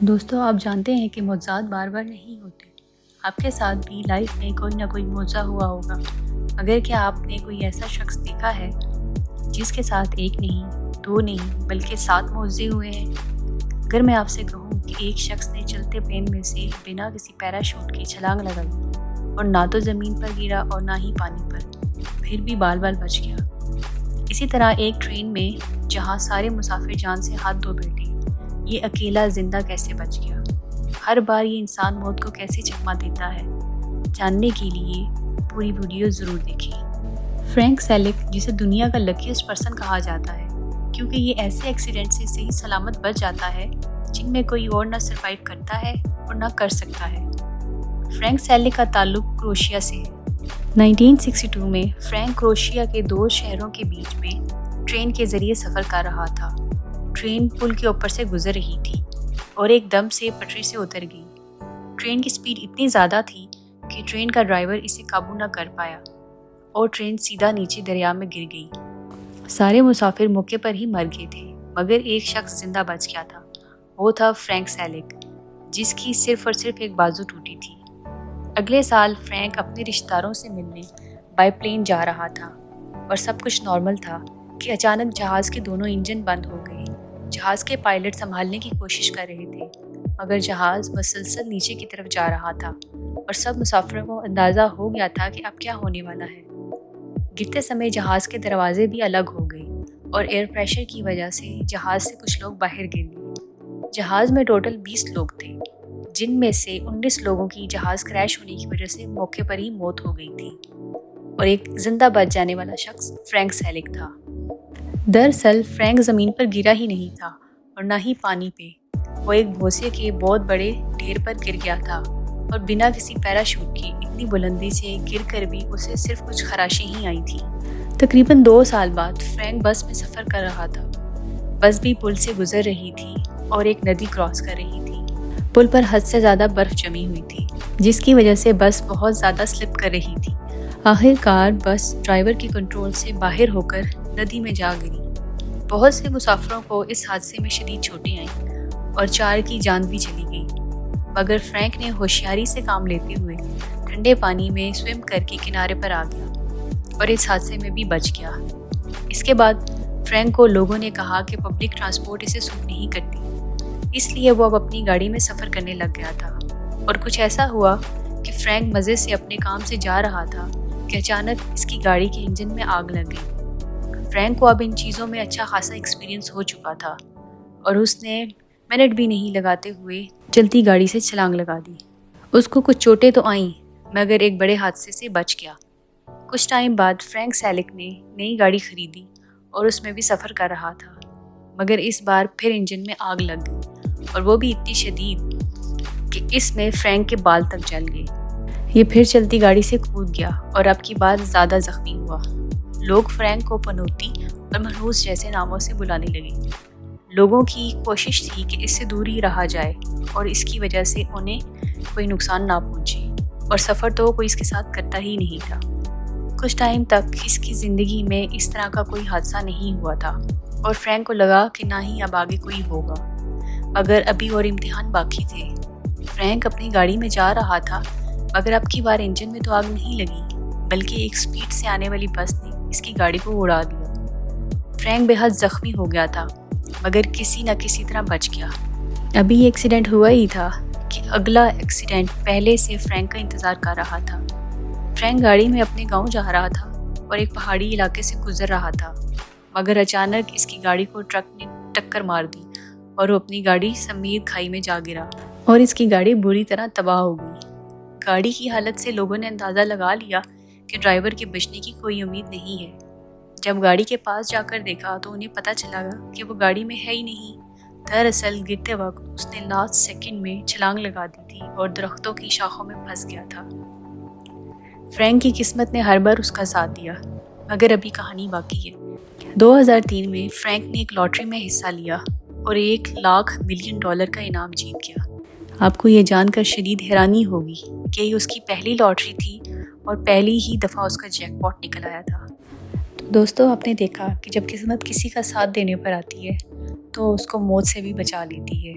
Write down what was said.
دوستو آپ جانتے ہیں کہ معجزات بار بار نہیں ہوتے۔ آپ کے ساتھ بھی لائف میں کوئی نہ کوئی معجزہ ہوا ہوگا، مگر کیا آپ نے کوئی ایسا شخص دیکھا ہے جس کے ساتھ ایک نہیں، دو نہیں بلکہ 7 معجزے ہوئے ہیں؟ اگر میں آپ سے کہوں کہ ایک شخص نے چلتے پلین میں سے بنا کسی پیراشوٹ کی چھلانگ لگائی اور نہ تو زمین پر گرا اور نہ ہی پانی پر، پھر بھی بال بال بچ گیا۔ اسی طرح ایک ٹرین میں جہاں سارے مسافر جان سے ہاتھ دھو بیٹھے، یہ اکیلا زندہ کیسے بچ گیا؟ ہر بار یہ انسان موت کو کیسے چکما دیتا ہے؟ جاننے کے لیے پوری ویڈیو ضرور دیکھیں۔ فرینک سیلک، جسے دنیا کا لکیسٹ پرسن کہا جاتا ہے کیونکہ یہ ایسے ایکسیڈنٹ سے صحیح سلامت بچ جاتا ہے جن میں کوئی اور نہ سروائیو کرتا ہے اور نہ کر سکتا ہے۔ فرینک سیلک کا تعلق کروشیا سے ہے۔ 1962 میں فرینک کروشیا کے 2 شہروں کے بیچ میں ٹرین کے ذریعے سفر کر رہا تھا۔ ٹرین پل کے اوپر سے گزر رہی تھی اور ایک دم سے پٹری سے اتر گئی۔ ٹرین کی سپیڈ اتنی زیادہ تھی کہ ٹرین کا ڈرائیور اسے قابو نہ کر پایا اور ٹرین سیدھا نیچے دریا میں گر گئی۔ سارے مسافر موقع پر ہی مر گئے تھے مگر ایک شخص زندہ بچ گیا تھا۔ وہ تھا فرینک سیلک، جس کی صرف اور صرف ایک بازو ٹوٹی تھی۔ اگلے سال فرینک اپنے رشتہ داروں سے ملنے بائی پلین جا رہا تھا اور سب کچھ نارمل تھا کہ اچانک جہاز کے دونوں انجن بند ہو گئے۔ جہاز کے پائلٹ سنبھالنے کی کوشش کر رہے تھے مگر جہاز مسلسل نیچے کی طرف جا رہا تھا اور سب مسافروں کو اندازہ ہو گیا تھا کہ اب کیا ہونے والا ہے۔ گرتے سمے جہاز کے دروازے بھی الگ ہو گئے اور ایئر پریشر کی وجہ سے جہاز سے کچھ لوگ باہر گر گئے۔ جہاز میں ٹوٹل 20 لوگ تھے، جن میں سے 19 لوگوں کی جہاز کریش ہونے کی وجہ سے موقع پر ہی موت ہو گئی تھی اور ایک زندہ بچ جانے والا شخص فرینک سیلک تھا۔ دراصل فرینک زمین پر گرا ہی نہیں تھا اور نہ ہی پانی پہ، وہ ایک بھوسے کے بہت بڑے ڈھیر پر گر گیا تھا اور بنا کسی پیراشوٹ کی اتنی بلندی سے گر کر بھی اسے صرف کچھ خراشیں ہی آئی تھیں۔ تقریباً 2 سال بعد فرینک بس میں سفر کر رہا تھا۔ بس بھی پل سے گزر رہی تھی اور ایک ندی کراس کر رہی تھی۔ پل پر حد سے زیادہ برف جمی ہوئی تھی جس کی وجہ سے بس بہت زیادہ سلپ کر رہی تھی۔ آخر کار بس ڈرائیور کے کنٹرول سے باہر ہو کر ندی میں جا گری۔ بہت سے مسافروں کو اس حادثے میں شدید چوٹیں آئیں اور 4 کی جان بھی چلی گئی، مگر فرینک نے ہوشیاری سے کام لیتے ہوئے ٹھنڈے پانی میں سوئم کر کے کنارے پر آ گیا اور اس حادثے میں بھی بچ گیا۔ اس کے بعد فرینک کو لوگوں نے کہا کہ پبلک ٹرانسپورٹ اسے سوٹ نہیں کرتی، اس لیے وہ اب اپنی گاڑی میں سفر کرنے لگ گیا تھا۔ اور کچھ ایسا ہوا کہ فرینک مزے سے اپنے کام سے جا رہا تھا کہ اچانک اس کی گاڑی کے انجن میں آگ لگ گئی۔ فرینک کو اب ان چیزوں میں اچھا خاصا ایکسپیرینس ہو چکا تھا اور اس نے منٹ بھی نہیں لگاتے ہوئے چلتی گاڑی سے چھلانگ لگا دی۔ اس کو کچھ چوٹیں تو آئیں مگر ایک بڑے حادثے سے بچ گیا۔ کچھ ٹائم بعد فرینک سیلک نے نئی گاڑی خریدی اور اس میں بھی سفر کر رہا تھا، مگر اس بار پھر انجن میں آگ لگ گئی اور وہ بھی اتنی شدید کہ اس میں فرینک کے بال تک جل گئے۔ یہ پھر چلتی گاڑی سے کود گیا اور اب کی بار زیادہ زخمی ہوا۔ لوگ فرینک کو پنوتی اور منحوس جیسے ناموں سے بلانے لگے۔ لوگوں کی کوشش تھی کہ اس سے دور ہی رہا جائے اور اس کی وجہ سے انہیں کوئی نقصان نہ پہنچے، اور سفر تو کوئی اس کے ساتھ کرتا ہی نہیں تھا۔ کچھ ٹائم تک اس کی زندگی میں اس طرح کا کوئی حادثہ نہیں ہوا تھا اور فرینک کو لگا کہ نہ ہی اب آگے کوئی ہوگا، مگر ابھی اور امتحان باقی تھے۔ فرینک اپنی گاڑی میں جا رہا تھا مگر اب کی بار انجن میں تو آگ نہیں لگی بلکہ ایک سپیڈ سے آنے والی بس نے اس کی گاڑی کو اڑا دیا۔ فرینک بے حد زخمی ہو گیا تھا مگر کسی نہ کسی طرح بچ گیا۔ ابھی یہ ایکسیڈنٹ ہوا ہی تھا کہ اگلا ایکسیڈنٹ پہلے سے فرینک کا انتظار کر رہا تھا۔ فرینک گاڑی میں اپنے گاؤں جا رہا تھا اور ایک پہاڑی علاقے سے گزر رہا تھا مگر اچانک اس کی گاڑی کو ٹرک نے ٹکر مار دی اور وہ اپنی گاڑی سمیت کھائی میں جا گرا اور اس کی گاڑی بری طرح تباہ ہو گئی۔ گاڑی کی حالت سے لوگوں نے اندازہ لگا لیا کہ ڈرائیور کے بچنے کی کوئی امید نہیں ہے۔ جب گاڑی کے پاس جا کر دیکھا تو انہیں پتہ چلا کہ وہ گاڑی میں ہے ہی نہیں۔ دراصل گرتے وقت اس نے لاسٹ سیکنڈ میں چھلانگ لگا دی تھی اور درختوں کی شاخوں میں پھنس گیا تھا۔ فرینک کی قسمت نے ہر بار اس کا ساتھ دیا مگر ابھی کہانی باقی ہے۔ 2003 میں فرینک نے ایک لاٹری میں حصہ لیا اور $1,00,000 کا انعام جیت گیا۔ آپ کو یہ جان کر شدید حیرانی ہوگی کہ یہ اس کی پہلی لاٹری تھی اور پہلی ہی دفعہ اس کا جیک پاٹ نکل آیا تھا۔ تو دوستو آپ نے دیکھا کہ جب قسمت کسی کا ساتھ دینے پر آتی ہے تو اس کو موت سے بھی بچا لیتی ہے۔